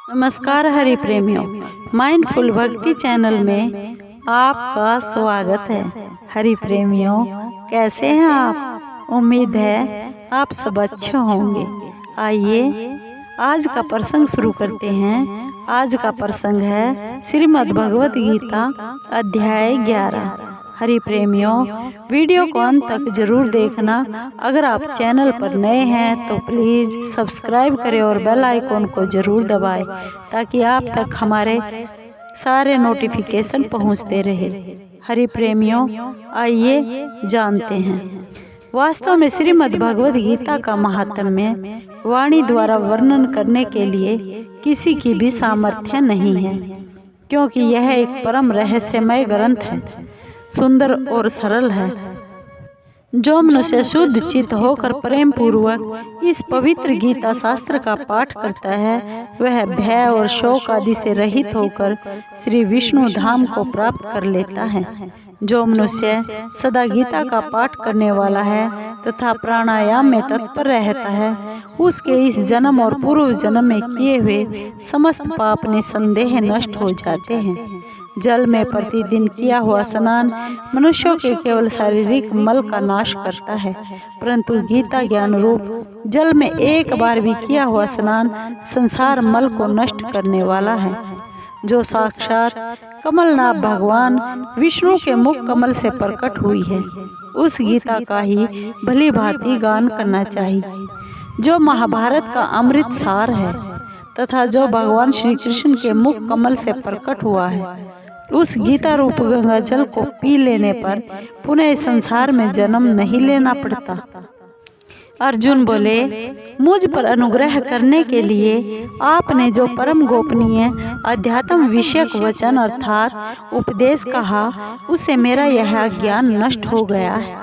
नमस्कार हरि प्रेमियों, माइंडफुल भक्ति चैनल में आपका स्वागत है। हरि प्रेमियों, कैसे हैं आप? उम्मीद है आप सब अच्छे होंगे। आइए आज का प्रसंग शुरू करते हैं। आज का प्रसंग है श्रीमद् भगवत गीता अध्याय 11। हरि प्रेमियों, वीडियो को अंत तक जरूर देखना। अगर आप चैनल पर नए हैं तो प्लीज़ सब्सक्राइब करें और बेल आइकॉन को जरूर दबाएं ताकि आप तक हमारे सारे नोटिफिकेशन पहुंचते रहे। हरि प्रेमियों, आइए जानते हैं। वास्तव में श्रीमद् भगवत गीता का महात्म्य वाणी द्वारा वर्णन करने के लिए किसी की भी सामर्थ्य नहीं है, क्योंकि यह एक परम रहस्यमय ग्रंथ है, सुंदर और सरल है। जो मनुष्य शुद्ध चित्त होकर प्रेम पूर्वक इस पवित्र गीता शास्त्र का पाठ करता है, वह भय और शोक आदि से रहित होकर श्री विष्णु धाम को प्राप्त कर लेता है। जो मनुष्य सदा गीता का पाठ करने वाला है तथा प्राणायाम में तत्पर रहता है, उसके इस जन्म और पूर्व जन्म में किए हुए समस्त पाप निसंदेह नष्ट हो जाते हैं। जल में प्रतिदिन किया हुआ स्नान मनुष्यों के केवल शारीरिक मल का नाश करता है, परंतु गीता ज्ञान रूप जल में एक बार भी किया हुआ स्नान संसार मल को नष्ट करने वाला है। जो साक्षात कमलनाथ भगवान विष्णु के मुख कमल से प्रकट हुई है, उस गीता का ही भली भांति गान करना चाहिए, जो महाभारत का अमृत सार है तथा जो भगवान श्री कृष्ण के मुख कमल से प्रकट हुआ है। उस गीता रूप गंगा जल को पी लेने पर पुनः संसार में जन्म नहीं लेना पड़ता। अर्जुन बोले, मुझ पर अनुग्रह करने के लिए आपने जो परम गोपनीय अध्यात्म विषयक वचन अर्थात उपदेश कहा, उससे मेरा यह ज्ञान नष्ट हो गया है।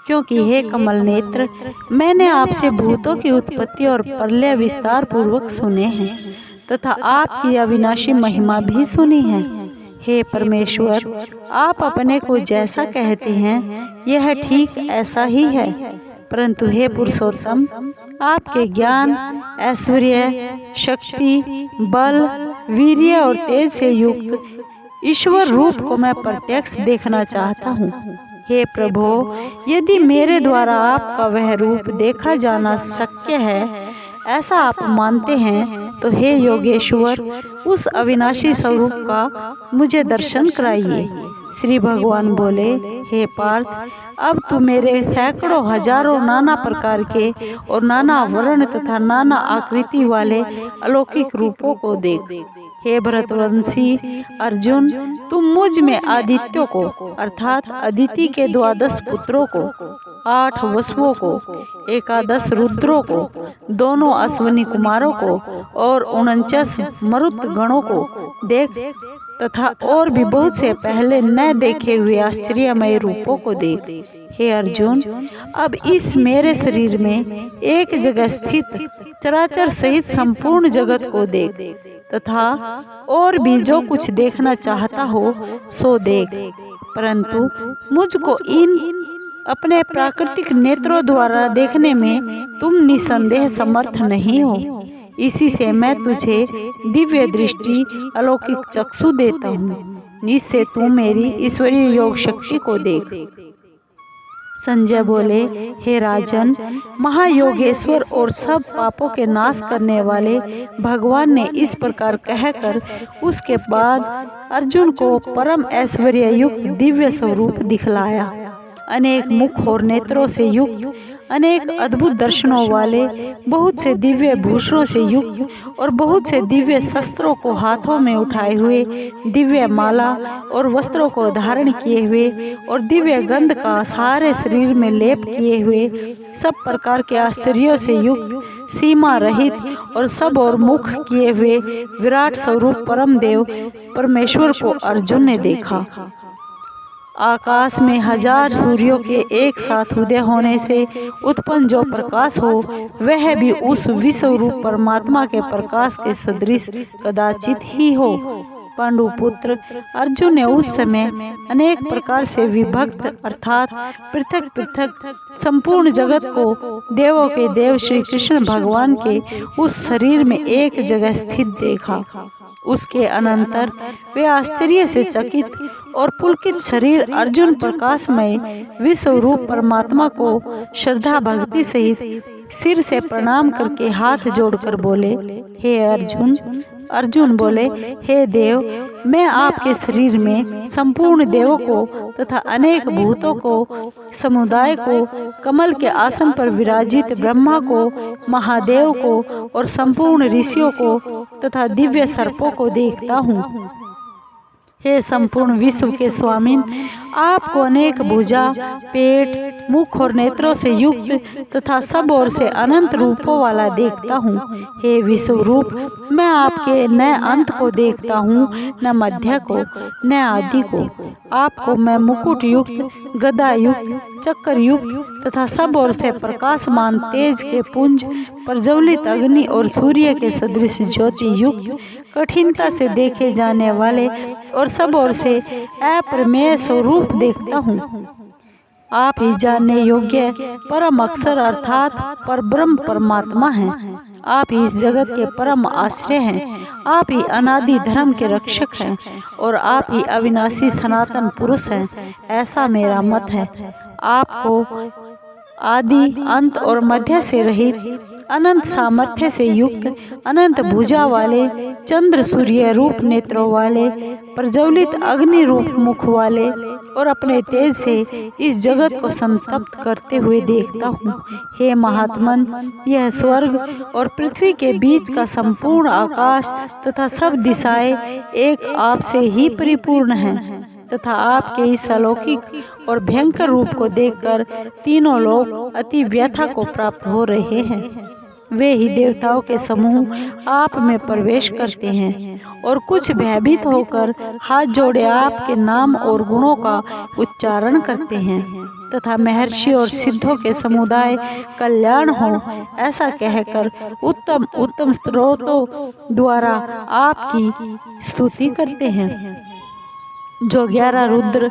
क्योंकि हे कमल नेत्र, मैंने आपसे भूतों की उत्पत्ति और प्रलय विस्तार पूर्वक सुने हैं तथा आपकी अविनाशी महिमा भी सुनी है। हे परमेश्वर, आप अपने को जैसा कहते हैं यह ठीक ऐसा ही है, परंतु हे पुरुषोत्तम, आपके ज्ञान, ऐश्वर्य, शक्ति, बल, वीर्य और तेज से युक्त ईश्वर रूप को मैं प्रत्यक्ष देखना चाहता हूँ। हे प्रभो, यदि मेरे द्वारा आपका वह रूप देखा जाना शक्य है, ऐसा आप मानते हैं, तो हे योगेश्वर, उस अविनाशी स्वरूप का मुझे दर्शन कराइए। श्री भगवान बोले, हे पार्थ, अब तू मेरे सैकड़ों हजारों नाना प्रकार के और नाना वर्ण तथा नाना आकृति वाले अलौकिक रूपों को देख। हे भरतवंशी अर्जुन, तुम मुझ में आदित्यों को अर्थात अदिति के 12 पुत्रों को, 8 वसुओं को, 11 रुद्रों को, दोनों अश्विनी कुमारों को और 49 मरुत गणों को देख तथा और भी बहुत से पहले न देखे हुए आश्चर्यमय रूपों को देख। हे अर्जुन, अब इस मेरे शरीर में एक जगह स्थित चराचर सहित संपूर्ण जगत को देख तथा और भी जो कुछ देखना चाहता हो सो देख, परंतु मुझको इन अपने प्राकृतिक नेत्रों द्वारा देखने में तुम निसंदेह समर्थ नहीं हो। इसी से मैं तुझे दिव्य दृष्टि अलौकिक चक्षु देता हूँ, जिससे तू मेरी ईश्वरीय योग शक्ति को देख। संजय बोले, हे राजन, महायोगेश्वर और सब पापों के नाश करने वाले भगवान ने इस प्रकार कहकर उसके बाद अर्जुन को परम ऐश्वर्य युक्त दिव्य स्वरूप दिखलाया। अनेक मुख और नेत्रों से युक्त, अनेक अद्भुत दर्शनों वाले, बहुत से दिव्य भूषणों से युक्त और बहुत से दिव्य शस्त्रों को हाथों में उठाए हुए, दिव्य माला और वस्त्रों को धारण किए हुए और दिव्य गंध का सारे शरीर में लेप किए हुए, सब प्रकार के आश्चर्यों से युक्त, सीमा रहित और सब और मुख किए हुए विराट स्वरूप परम देव परमेश्वर को अर्जुन ने देखा। आकाश में 1000 सूर्यों के एक साथ उदय होने से उत्पन्न जो प्रकाश हो, वह भी उस विश्व रूप परमात्मा के प्रकाश के सदृश कदाचित ही हो। पांडुपुत्र अर्जुन ने उस समय अनेक प्रकार से विभक्त अर्थात पृथक पृथक संपूर्ण जगत को देवों के देव श्री कृष्ण भगवान के उस शरीर में एक जगह स्थित देखा। उसके अनंतर वे आश्चर्य से चकित और पुलकित शरीर अर्जुन प्रकाशमय विश्व रूप परमात्मा को श्रद्धा भक्ति सहित सिर से प्रणाम करके हाथ जोड़कर बोले, हे अर्जुन। अर्जुन बोले, हे देव, मैं आपके शरीर में संपूर्ण देवों को तथा अनेक भूतों को, समुदाय को, कमल के आसन पर विराजित ब्रह्मा को, महादेव को और संपूर्ण ऋषियों को तथा दिव्य सर्पों को देखता हूँ। हे संपूर्ण विश्व के स्वामी, आपको अनेक भुजा, पेट, मुख और नेत्रों से युक्त तथा सब ओर से अनंत रूपों वाला देखता हूँ। हे विश्व रूप, मैं आपके न अंत को देखता हूँ, न मध्य को, न आदि को। आपको मैं मुकुट युक्त, गदा युक्त, चक्र युक्त तथा सब ओर से प्रकाशमान तेज के पुंज, प्रज्वलित अग्नि और सूर्य के सदृश ज्योति युक्त, कठिनता से देखे जाने वाले और सब ओर से अप्रमेय स्वरूप देखता हूँ। आप ही जानने योग्य परम अक्षर अर्थात परब्रह्म परमात्मा हैं। आप ही इस जगत के परम आश्रय हैं। आप ही अनादि धर्म के रक्षक हैं और आप ही अविनाशी सनातन पुरुष हैं, ऐसा मेरा मत है। आपको आदि, अंत और मध्य से रहित, अनंत सामर्थ्य से युक्त, अनंत भुजा वाले, चंद्र सूर्य रूप नेत्रों वाले, प्रज्वलित अग्नि रूप मुख वाले और अपने तेज से इस जगत को संतप्त करते हुए देखता हूँ। हे महात्मन, यह स्वर्ग और पृथ्वी के बीच का संपूर्ण आकाश तथा सब दिशाएं एक आपसे ही परिपूर्ण हैं तथा आपके इस अलौकिक और भयंकर रूप को देखकर तीनों लोग अति व्यथा को प्राप्त हो रहे हैं। वे ही देवताओं के समूह आप में प्रवेश करते हैं और कुछ भयभीत होकर हाथ जोड़े आपके नाम और गुणों का उच्चारण करते हैं तथा महर्षि और सिद्धों के समुदाय कल्याण हो ऐसा कहकर उत्तम उत्तम स्तोत्रों द्वारा आपकी स्तुति करते हैं। जो 11 रुद्र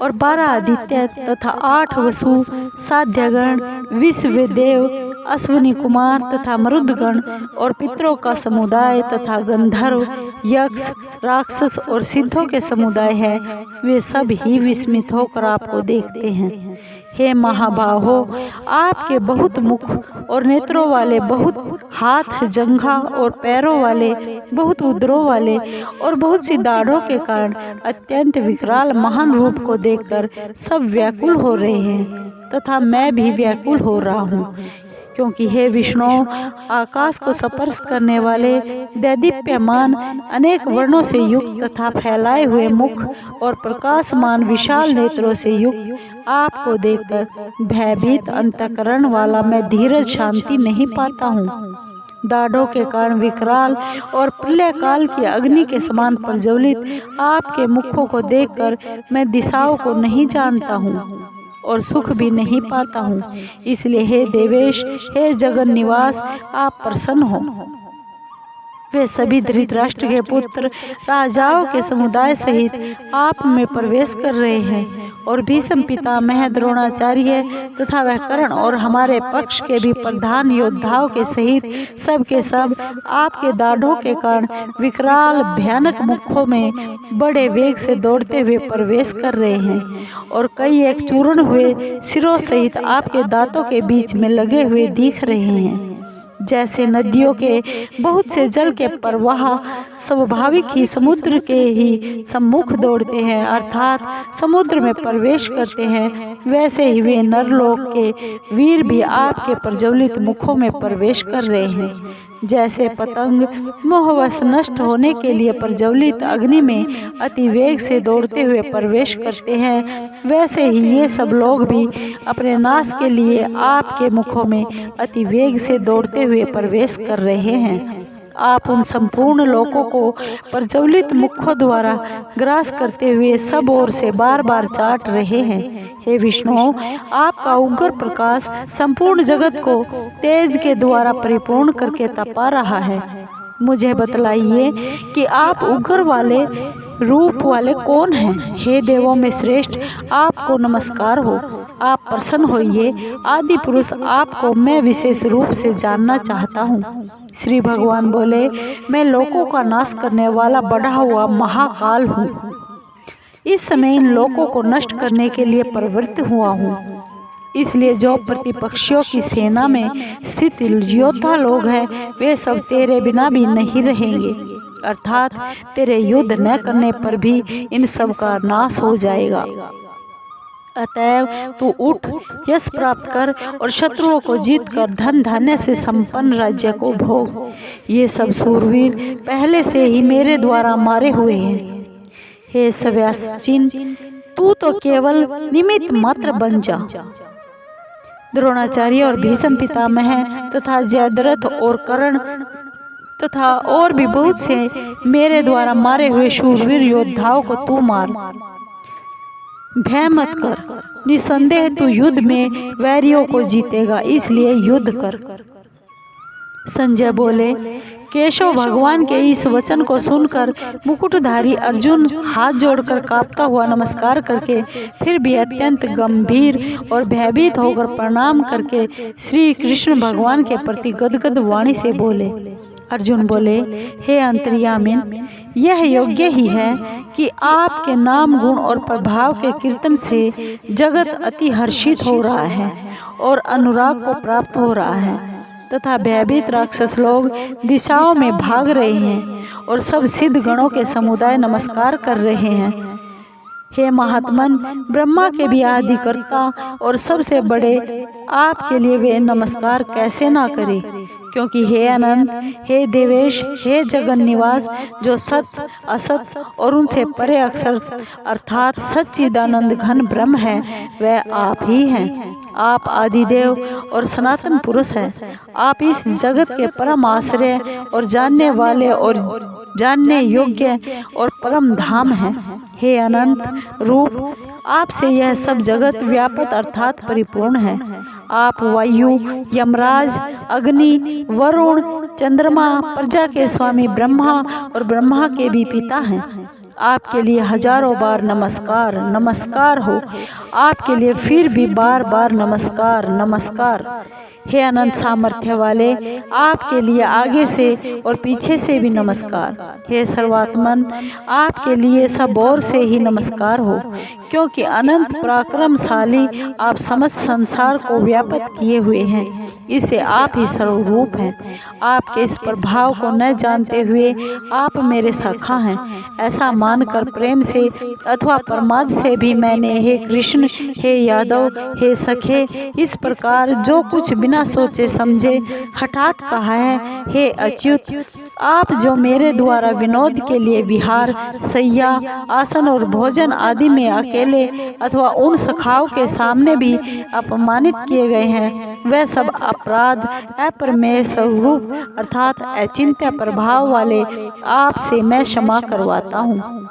और 12 आदित्य तथा 8 वसु, साध्यगण, विश्वदेव, अश्विनी कुमार तथा मरुदगण और पितरों का समुदाय तथा गंधर्व, यक्ष, राक्षस और सिद्धों के समुदाय है, वे सब ही विस्मित होकर आपको देखते हैं। हे महाबाहो, आपके बहुत मुख और नेत्रों वाले, बहुत हाथ, जंघा और पैरों वाले, बहुत उदरों वाले और बहुत सी दाढ़ों के कारण अत्यंत विकराल महान रूप को देखकर सब व्याकुल हो रहे हैं तथा मैं भी व्याकुल हो रहा हूँ, क्योंकि हे विष्णु, आकाश को स्पर्श करने वाले दैदीप्यमान अनेक वर्णों से युक्त तथा फैलाए हुए मुख और प्रकाशमान विशाल नेत्रों से युक्त आपको देखकर भयभीत अंतःकरण वाला मैं धीरज शांति नहीं पाता हूँ। दाढ़ों के कारण विकराल और प्रलय काल की अग्नि के समान प्रज्वलित आपके मुखों को देखकर मैं दिशाओं को नहीं जानता हूँ और सुख भी नहीं पाता हूँ। इसलिए हे देवेश, हे जगन निवास, आप प्रसन्न हो। वे सभी धृतराष्ट्र के पुत्र राजाओं के समुदाय सहित आप में प्रवेश कर रहे हैं और भीष्म पितामह, द्रोणाचार्य तथा वह कर्ण और हमारे पक्ष के भी प्रधान योद्धाओं के सहित सब के सब आपके दाढ़ों के कारण विकराल भयानक मुखों में बड़े वेग से दौड़ते हुए प्रवेश कर रहे हैं और कई एक चूर्ण हुए सिरों सहित आपके दांतों के बीच में लगे हुए दिख रहे हैं। जैसे नदियों के बहुत से जल के प्रवाह स्वाभाविक ही समुद्र के ही सम्मुख दौड़ते हैं अर्थात समुद्र में प्रवेश करते हैं, वैसे ही वे नरलोक के वीर भी आपके प्रज्वलित मुखों में प्रवेश कर रहे हैं। जैसे पतंग मोहवश नष्ट होने के लिए प्रज्वलित अग्नि में अति वेग से दौड़ते हुए प्रवेश करते हैं, वैसे ही ये सब लोग भी अपने नाश के लिए आपके मुखों में अति वेग से दौड़ते हुए प्रवेश कर रहे हैं। आप उन संपूर्ण लोकों को प्रज्वलित मुखों द्वारा ग्रास करते हुए सब ओर से बार बार चाट रहे हैं। हे विष्णु, आपका उग्र प्रकाश संपूर्ण जगत को तेज के द्वारा परिपूर्ण करके तपा रहा है। मुझे बतलाइए कि आप उग्र वाले रूप वाले कौन हैं। हे देवों में श्रेष्ठ, आपको नमस्कार हो। आप प्रसन्न होइए। आदि पुरुष, आपको मैं विशेष रूप से जानना चाहता हूँ। श्री भगवान बोले, मैं लोकों का नाश करने वाला बढ़ा हुआ महाकाल हूँ। इस समय इन लोकों को नष्ट करने के लिए प्रवृत्त हुआ हूँ। इसलिए जो प्रतिपक्षियों की सेना में स्थित योद्धा लोग हैं, वे सब तेरे बिना भी नहीं रहेंगे, अर्थात तेरे युद्ध न करने पर भी इन सब का नाश हो जाएगा। अतएव तू उठ, यश प्राप्त कर और शत्रुओं को जीत कर धन धान्य से संपन्न राज्य को भोग। ये सब सूरवीर पहले से ही मेरे द्वारा मारे हुए हैं। हे सव्यासीन, तू तो केवल निमित्त मात्र बन जा। द्रोणाचार्य और भीष्म पितामह तथा जयद्रथ और कर्ण तथा और भी बहुत से मेरे द्वारा मारे हुए शूरवीर योद्धाओं को तू मार। भय मत कर, निसंदेह तू युद्ध में वैरियों को जीतेगा, इसलिए युद्ध कर। संजय बोले, केशव भगवान के इस वचन को सुनकर मुकुटधारी अर्जुन हाथ जोड़कर कांपता हुआ नमस्कार करके फिर भी अत्यंत गंभीर और भयभीत होकर प्रणाम करके श्री कृष्ण भगवान के प्रति गदगद वाणी से बोले। अर्जुन बोले, हे अंतर्यामिन, यह योग्य ही है कि आपके नाम गुण और प्रभाव के कीर्तन से जगत अति हर्षित हो रहा है और अनुराग को प्राप्त हो रहा है तथा भयभीत राक्षस लोग दिशाओं में भाग रहे हैं और सब सिद्ध गणों के समुदाय नमस्कार कर रहे हैं। हे महात्मन, ब्रह्मा के भी आदिकर्ता और सबसे बड़े आपके लिए वे नमस्कार कैसे ना करें, क्योंकि हे अनंत, हे देवेश, हे जगन निवास, जो सत्य असत और उनसे परे अक्षर अर्थात सच्चिदानंद घन ब्रह्म है, वह आप ही हैं। आप आदिदेव और सनातन पुरुष हैं। आप इस जगत के परम आश्रय और जानने वाले और जानने योग्य और परम धाम हैं। हे अनंत रूप, आपसे यह सब जगत व्यापक अर्थात परिपूर्ण है। आप वायु, यमराज, अग्नि, वरुण, चंद्रमा, प्रजा के स्वामी ब्रह्मा और ब्रह्मा के भी पिता हैं। आपके लिए हजारों बार नमस्कार नमस्कार हो। आपके लिए फिर भी बार बार नमस्कार नमस्कार। हे अनंत सामर्थ्य वाले, आपके लिए आगे से और पीछे से भी नमस्कार। हे सर्वात्मन, आपके लिए सब ओर से ही नमस्कार हो, क्योंकि अनंत पराक्रमशाली आप समस्त संसार को व्यापक किए हुए हैं। इसे आप ही सर्वरूप हैं। आपके इस प्रभाव को न जानते हुए आप मेरे सखा हैं, ऐसा मानकर प्रेम से अथवा प्रमाद से भी मैंने हे कृष्ण, हे यादव, हे सखे, इस प्रकार जो कुछ बिना सोचे समझे हठात कहा है। हे अच्युत, आप जो मेरे द्वारा विनोद के लिए विहार, शैया, आसन और भोजन आदि में अकेले अथवा उन सखाओं के सामने भी अपमानित किए गए हैं, वह सब अपराध अप्रमेय स्वरूप अर्थात अचिंत्य प्रभाव वाले आपसे मैं क्षमा करवाता हूँ।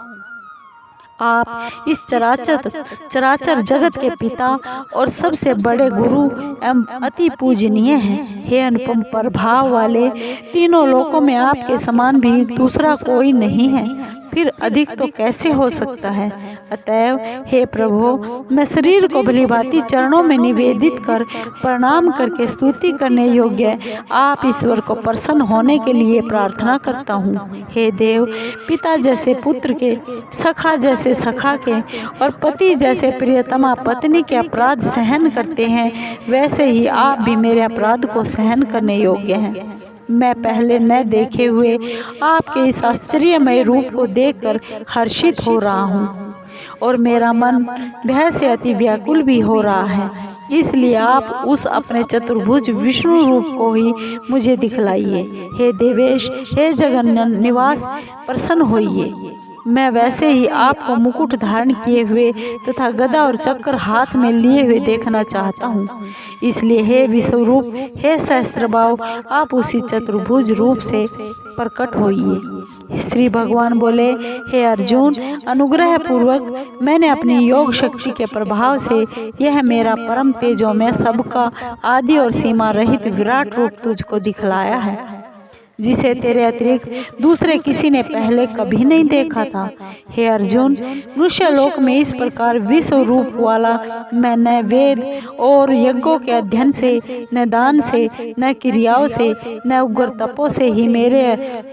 आप इस चराचर जगत के पिता और सबसे बड़े गुरु एवं अति पूजनीय हैं। हे अनुपम प्रभाव वाले, तीनों लोकों में आपके समान भी दूसरा कोई नहीं है, फिर अधिक तो कैसे हो सकता है। अतएव हे प्रभु, मैं शरीर को भलीभांति चरणों में निवेदित कर प्रणाम करके स्तुति करने योग्य आप ईश्वर को प्रसन्न होने के लिए प्रार्थना करता हूँ। हे देव, पिता जैसे पुत्र के, सखा जैसे सखा के और पति जैसे प्रियतमा पत्नी के अपराध सहन करते हैं, वैसे ही आप भी मेरे अपराध को सहन करने योग्य हैं। मैं पहले न देखे हुए आपके इस आश्चर्यमय रूप को देखकर हर्षित हो रहा हूँ और मेरा मन भय से अति व्याकुल भी हो रहा है। इसलिए आप उस अपने चतुर्भुज विष्णु रूप को ही मुझे दिखलाइए। हे देवेश, हे जगन निवास, प्रसन्न होइए। मैं वैसे ही आपको मुकुट धारण किए हुए तथा गदा और चक्र हाथ में लिए हुए देखना चाहता हूँ। इसलिए हे विश्वरूप, हे सहस्त्रबाहु, आप उसी चतुर्भुज रूप से प्रकट होइए। श्री भगवान बोले, हे अर्जुन, अनुग्रह पूर्वक मैंने अपनी योग शक्ति के प्रभाव से यह मेरा परम तेजों में सबका आदि और सीमा रहित विराट रूप तुझको दिखलाया है। जिसे तेरे अतिरिक्त दूसरे किसी ने पहले कभी नहीं देखा था। हे अर्जुन, मनुष्य लोक में इस प्रकार विश्व रूप वाला मैं न वेद और यज्ञों के अध्ययन से, न दान से, न क्रियाओं से, न उग्र तपों से ही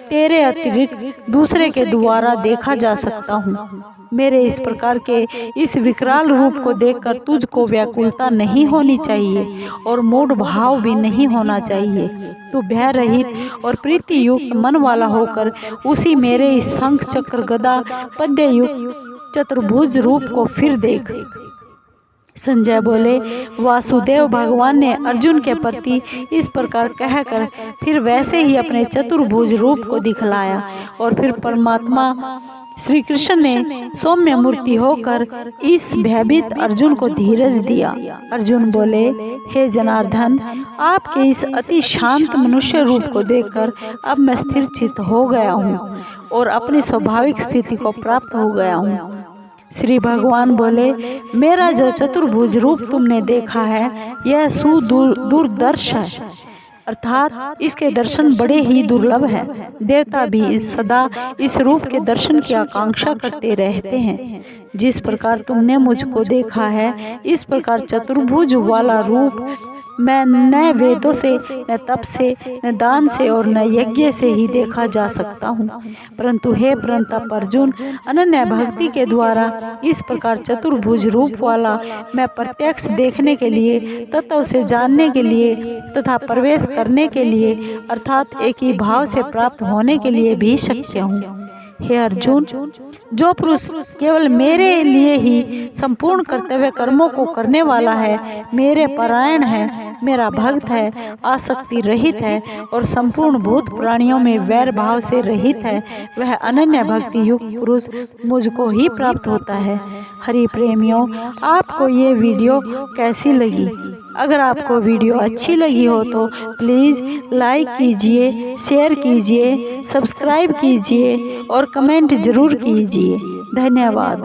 तेरे अतिरिक्त दूसरे के द्वारा देखा जा सकता हूँ। मेरे इस प्रकार के इस विकराल रूप को देखकर तुझको व्याकुलता नहीं होनी चाहिए और मूढ़ भाव भी नहीं होना चाहिए। तू भय रहित और प्रीति युक्त मन वाला होकर उसी मेरे इस शंख चक्र गदा पद्य युक्त चतुर्भुज रूप को फिर देख। संजय बोले, वासुदेव भगवान ने अर्जुन के प्रति इस प्रकार कहकर फिर वैसे ही अपने चतुर्भुज रूप को दिखलाया और फिर परमात्मा श्री कृष्ण ने सौम्य मूर्ति होकर इस भयभीत अर्जुन को धीरज दिया। अर्जुन बोले, हे जनार्दन, आपके इस अति शांत मनुष्य रूप को देखकर अब मैं स्थिर चित्त हो गया हूँ और अपनी स्वाभाविक स्थिति को प्राप्त हो गया हूँ। श्री भगवान बोले, मेरा जो चतुर्भुज रूप तुमने देखा है यह सुदूरदर्श है, अर्थात इसके दर्शन बड़े ही दुर्लभ हैं। देवता भी सदा इस रूप के दर्शन की आकांक्षा करते रहते हैं। जिस प्रकार तुमने मुझको देखा है इस प्रकार चतुर्भुज वाला रूप मैं न वेदों से, न तप से, न दान से और न यज्ञ से ही देखा जा सकता हूँ, परंतु हे परंतप अर्जुन, अनन्य भक्ति के द्वारा इस प्रकार चतुर्भुज रूप वाला मैं प्रत्यक्ष देखने के लिए, तत्व से जानने के लिए तथा प्रवेश करने के लिए अर्थात एक ही भाव से प्राप्त होने के लिए भी शक्य हूँ। हे अर्जुन, जो पुरुष केवल मेरे लिए ही संपूर्ण कर्तव्य कर्मों को करने वाला है, मेरे परायण है, मेरा भक्त है, आसक्ति रहित है और संपूर्ण भूत प्राणियों में वैर भाव से रहित है, वह अनन्य भक्ति युक्त पुरुष मुझको ही प्राप्त होता है। हरि प्रेमियों, आपको ये वीडियो कैसी लगी? अगर आपको वीडियो अच्छी लगी हो तो प्लीज़ लाइक कीजिए, शेयर कीजिए, सब्सक्राइब कीजिए और कमेंट जरूर कीजिए। धन्यवाद।